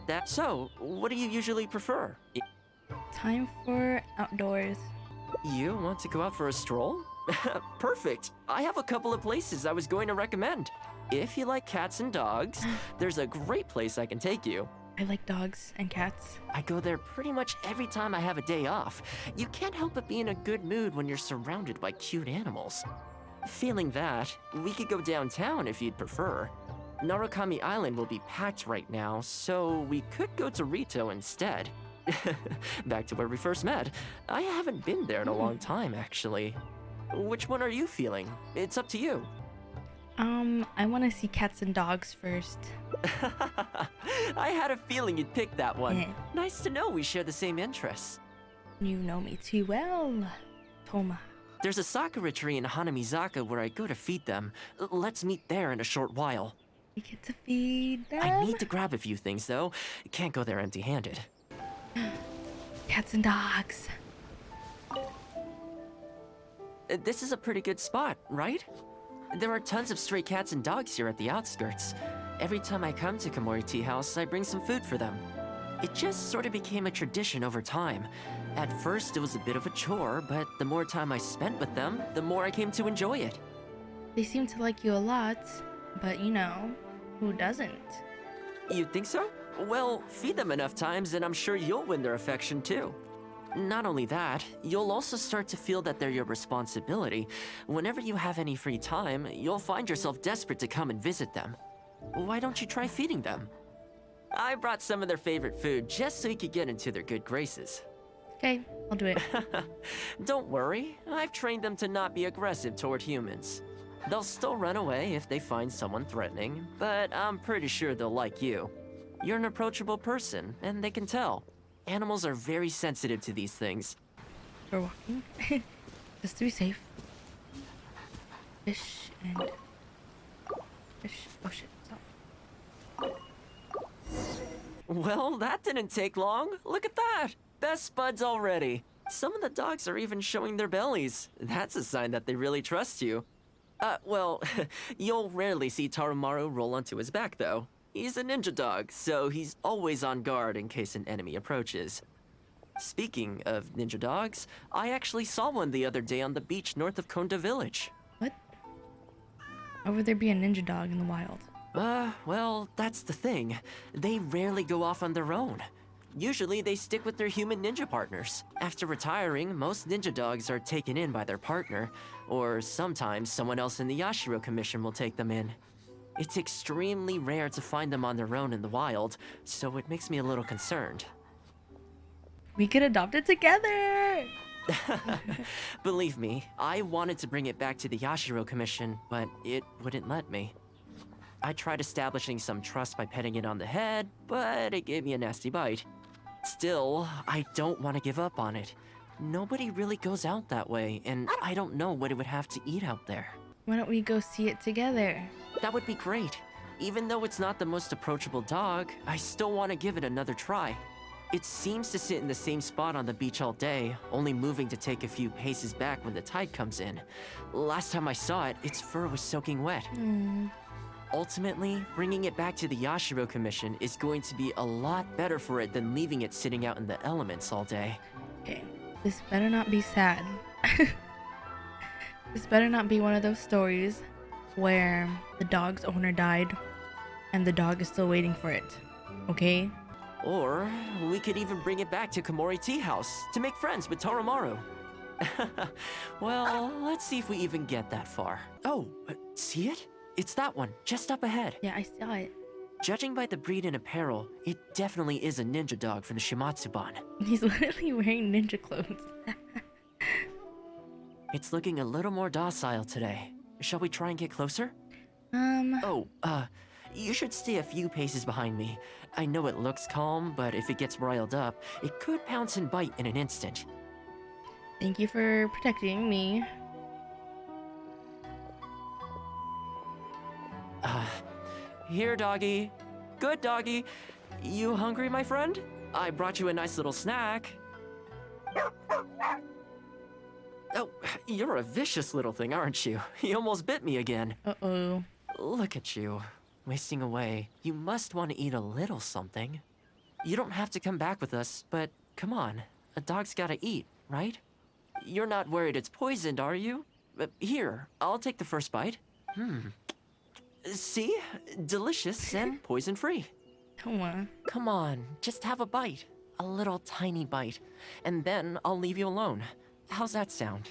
that. So, what do you usually prefer? Time for outdoors. You want to go out for a stroll? Perfect. I have a couple of places I was going to recommend. If you like cats and dogs, there's a great place I can take you. I like dogs and cats. I go there pretty much every time I have a day off. You can't help but be in a good mood when you're surrounded by cute animals. Feeling that, we could go downtown if you'd prefer. Narukami Island will be packed right now, so we could go to Rito instead. Back to where we first met. I haven't been there in a long time, actually. Which one are you feeling? It's up to you. I want to see cats and dogs first. I had a feeling you'd pick that one. Eh. Nice to know we share the same interests. You know me too well, Thoma. There's a sakura tree in Hanamizaka where I go to feed them. Let's meet there in a short while. We get to feed them. I need to grab a few things, though. Can't go there empty-handed. Cats and dogs. This is a pretty good spot, right? There are tons of stray cats and dogs here at the outskirts. Every time I come to Komori Tea House, I bring some food for them. It just sort of became a tradition over time. At first, it was a bit of a chore, but the more time I spent with them, the more I came to enjoy it. They seem to like you a lot, but you know, who doesn't? You think so? Well, feed them enough times and I'm sure you'll win their affection too. Not only that, you'll also start to feel that they're your responsibility. Whenever you have any free time, you'll find yourself desperate to come and visit them. Why don't you try feeding them? I brought some of their favorite food just so you could get into their good graces. Okay, I'll do it. Don't worry, I've trained them to not be aggressive toward humans. They'll still run away if they find someone threatening, but I'm pretty sure they'll like you. You're an approachable person, and they can tell. Animals are very sensitive to these things. We're walking. Just to be safe. Fish and... Fish. Oh shit, stop. Well, that didn't take long. Look at that! Best buds already. Some of the dogs are even showing their bellies. That's a sign that they really trust you. Well, you'll rarely see Tarumaru roll onto his back, though. He's a ninja dog, so he's always on guard in case an enemy approaches. Speaking of ninja dogs, I actually saw one the other day on the beach north of Konda Village. What? Why would there be a ninja dog in the wild? Well, that's the thing. They rarely go off on their own. Usually, they stick with their human ninja partners. After retiring, most ninja dogs are taken in by their partner, or sometimes someone else in the Yashiro Commission will take them in. It's extremely rare to find them on their own in the wild, so it makes me a little concerned. We could adopt it together! Believe me, I wanted to bring it back to the Yashiro Commission, but it wouldn't let me. I tried establishing some trust by petting it on the head, but it gave me a nasty bite. Still, I don't want to give up on it. Nobody really goes out that way, and I don't know what it would have to eat out there. Why don't we go see it together? That would be great. Even though it's not the most approachable dog, I still want to give it another try. It seems to sit in the same spot on the beach all day, only moving to take a few paces back when the tide comes in. Last time I saw it, its fur was soaking wet. Ultimately, bringing it back to the Yashiro Commission is going to be a lot better for it than leaving it sitting out in the elements all day. Okay, this better not be sad. This better not be one of those stories where the dog's owner died and the dog is still waiting for it. Okay? Or we could even bring it back to Komori Tea House to make friends with Tarumaru. Well, let's see if we even get that far. Oh, see it? It's that one, just up ahead. Yeah, I saw it. Judging by the breed and apparel, it definitely is a ninja dog from the Shimatsuban. He's literally wearing ninja clothes. It's looking a little more docile today. Shall we try and get closer? Oh, you should stay a few paces behind me. I know it looks calm, but if it gets riled up, it could pounce and bite in an instant. Thank you for protecting me. Here, doggy. Good doggy. You hungry, my friend? I brought you a nice little snack. Oh, you're a vicious little thing, aren't you? You almost bit me again. Uh-oh. Look at you, wasting away. You must want to eat a little something. You don't have to come back with us, but come on. A dog's gotta eat, right? You're not worried it's poisoned, are you? Here, I'll take the first bite. See? Delicious and poison-free. Thoma. Come on, just have a bite. A little tiny bite. And then I'll leave you alone. How's that sound?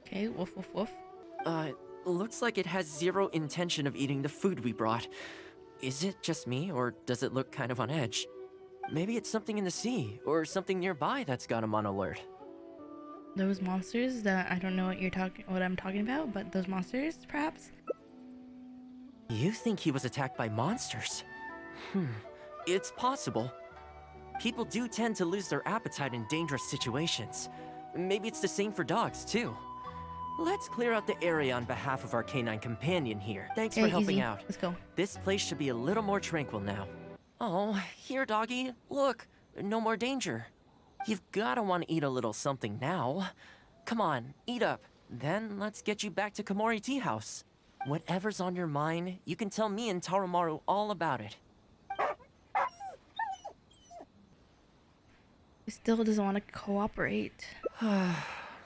Okay, woof woof woof. Looks like it has zero intention of eating the food we brought. Is it just me, or does it look kind of on edge? Maybe it's something in the sea, or something nearby that's got him on alert. Those monsters that I don't know what I'm talking about, but those monsters, perhaps? You think he was attacked by monsters? It's possible. People do tend to lose their appetite in dangerous situations. Maybe it's the same for dogs, too. Let's clear out the area on behalf of our canine companion here. Thanks for helping easy. out. Let's go. This place should be a little more tranquil now. Oh, here, doggy. Look, no more danger. You've gotta want to eat a little something now. Come on, eat up. Then let's get you back to Komori Tea House. Whatever's on your mind, you can tell me and Tarumaru all about it. He still doesn't want to cooperate.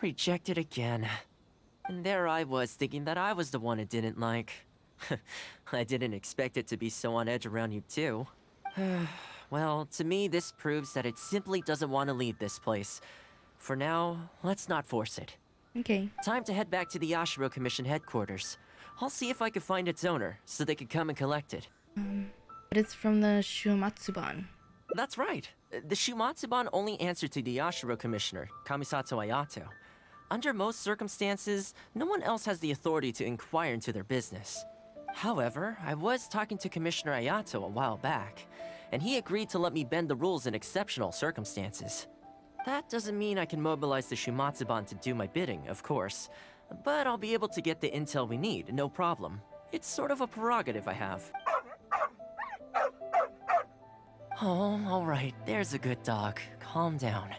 Rejected again. And there I was thinking that I was the one it didn't like. I didn't expect it to be so on edge around you too. Well, to me this proves that it simply doesn't want to leave this place. For now, let's not force it. Okay. Time to head back to the Yashiro Commission headquarters. I'll see if I can find its owner, so they can come and collect it. But it's from the Shumatsuban. That's right. The Shumatsuban only answer to the Yashiro Commissioner, Kamisato Ayato. Under most circumstances, no one else has the authority to inquire into their business. However, I was talking to Commissioner Ayato a while back, and he agreed to let me bend the rules in exceptional circumstances. That doesn't mean I can mobilize the Shumatsuban to do my bidding, of course, but I'll be able to get the intel we need, no problem. It's sort of a prerogative I have. Oh, alright, there's a good dog. Calm down.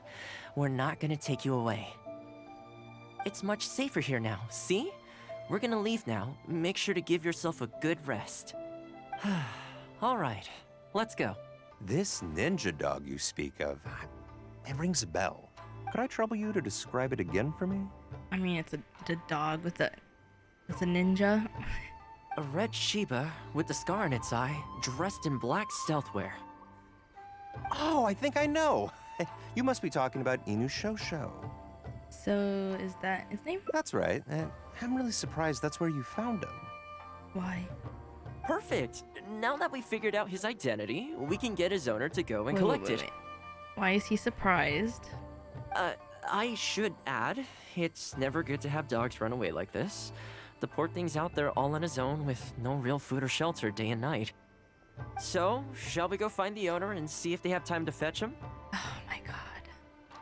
We're not gonna take you away. It's much safer here now, see? We're gonna leave now. Make sure to give yourself a good rest. Alright, let's go. This ninja dog you speak of, it rings a bell. Could I trouble you to describe it again for me? I mean, it's a dog with a... It's a ninja. A red Shiba with a scar in its eye, dressed in black stealth wear. Oh, I think I know. You must be talking about Inu Shosho. So, is that his name? That's right. And I'm really surprised that's where you found him. Why? Perfect! Now that we figured out his identity, we can get his owner to go and collect it. Why is he surprised? I should add, it's never good to have dogs run away like this. The poor thing's out there all on his own with no real food or shelter day and night. So, shall we go find the owner and see if they have time to fetch him? Oh my god.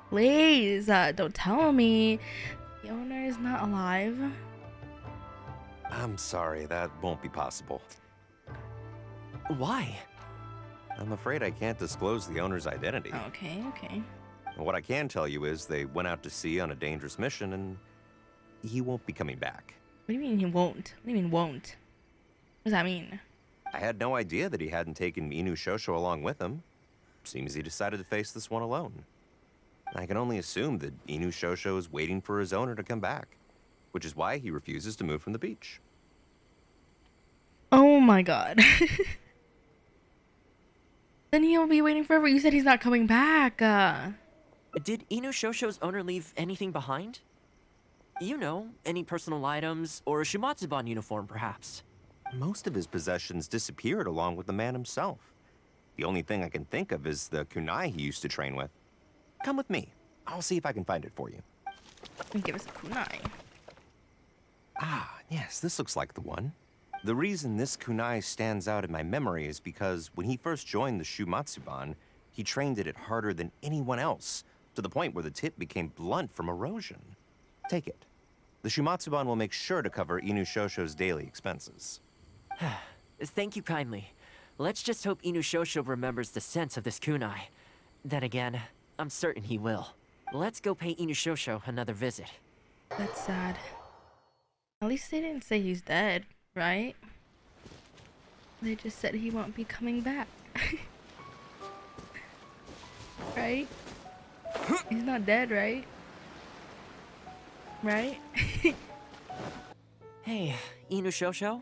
Please, don't tell me. The owner is not alive. I'm sorry, that won't be possible. Why? I'm afraid I can't disclose the owner's identity. Okay, okay. What I can tell you is they went out to sea on a dangerous mission and he won't be coming back. What do you mean he won't? What do you mean won't? What does that mean? I had no idea that he hadn't taken Inu Shosho along with him. Seems he decided to face this one alone. I can only assume that Inu Shosho is waiting for his owner to come back, which is why he refuses to move from the beach. Oh my god. Then he'll be waiting forever. You said he's not coming back. Did Inu Shosho's owner leave anything behind? You know, any personal items, or a Shumatsuban uniform, perhaps. Most of his possessions disappeared along with the man himself. The only thing I can think of is the kunai he used to train with. Come with me. I'll see if I can find it for you. Give us a kunai. Ah, yes, this looks like the one. The reason this kunai stands out in my memory is because when he first joined the Shumatsuban, he trained it harder than anyone else, to the point where the tip became blunt from erosion. Take it. The Shumatsuban will make sure to cover Inu Shosho's daily expenses. Thank you kindly. Let's just hope Inu Shosho remembers the sense of this kunai. Then again, I'm certain he will. Let's go pay Inu Shosho another visit. That's sad. At least they didn't say he's dead, right? They just said he won't be coming back. right? He's not dead, right? Right? Hey, Inuyasha?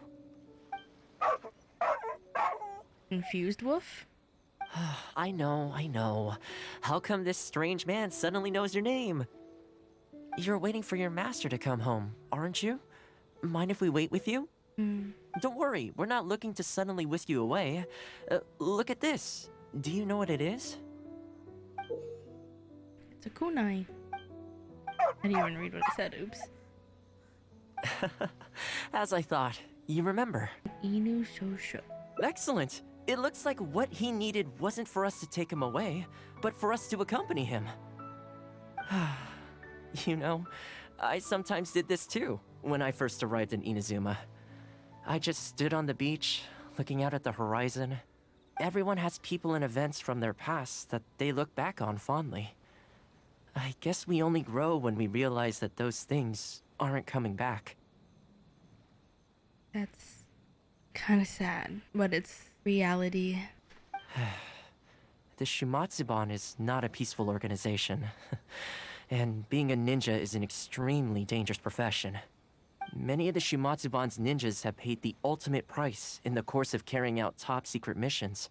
Confused wolf? I know. How come this strange man suddenly knows your name? You're waiting for your master to come home, aren't you? Mind if we wait with you? Hmm. Don't worry, we're not looking to suddenly whisk you away. Look at this. Do you know what it is? It's a kunai. I didn't even read what it said. Oops. As I thought, you remember. Inuyasha. Excellent. It looks like what he needed wasn't for us to take him away, but for us to accompany him. You know, I sometimes did this too when I first arrived in Inazuma. I just stood on the beach, looking out at the horizon. Everyone has people and events from their past that they look back on fondly. I guess we only grow when we realize that those things aren't coming back. That's kind of sad, but it's reality. The Shumatsuban is not a peaceful organization. And being a ninja is an extremely dangerous profession. Many of the Shumatsuban's ninjas have paid the ultimate price in the course of carrying out top-secret missions.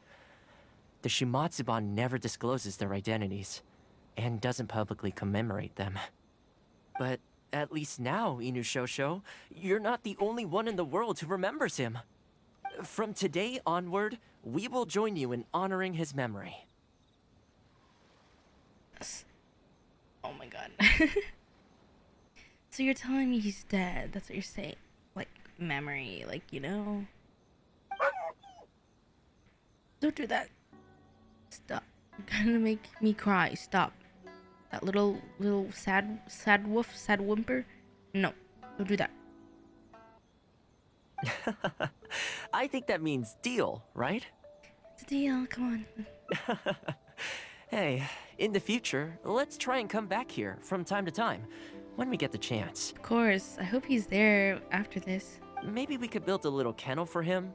The Shumatsuban never discloses their identities, and doesn't publicly commemorate them. But at least now, Inuyasha, you're not the only one in the world who remembers him. From today onward, we will join you in honoring his memory. Oh my god. So you're telling me he's dead? That's what you're saying? Like, memory, like, you know? Don't do that. Stop. You're gonna make me cry. Stop. That little sad wolf, sad whimper. No, don't do that. I think that means deal, right? It's a deal. Come on. Hey, in the future, let's try and come back here from time to time, when we get the chance. Of course. I hope he's there after this. Maybe we could build a little kennel for him.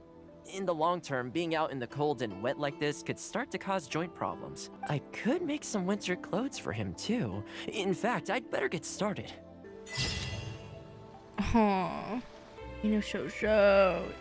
In the long term, being out in the cold and wet like this could start to cause joint problems. I could make some winter clothes for him too. In fact, I'd better get started. Aww. Inuyasha.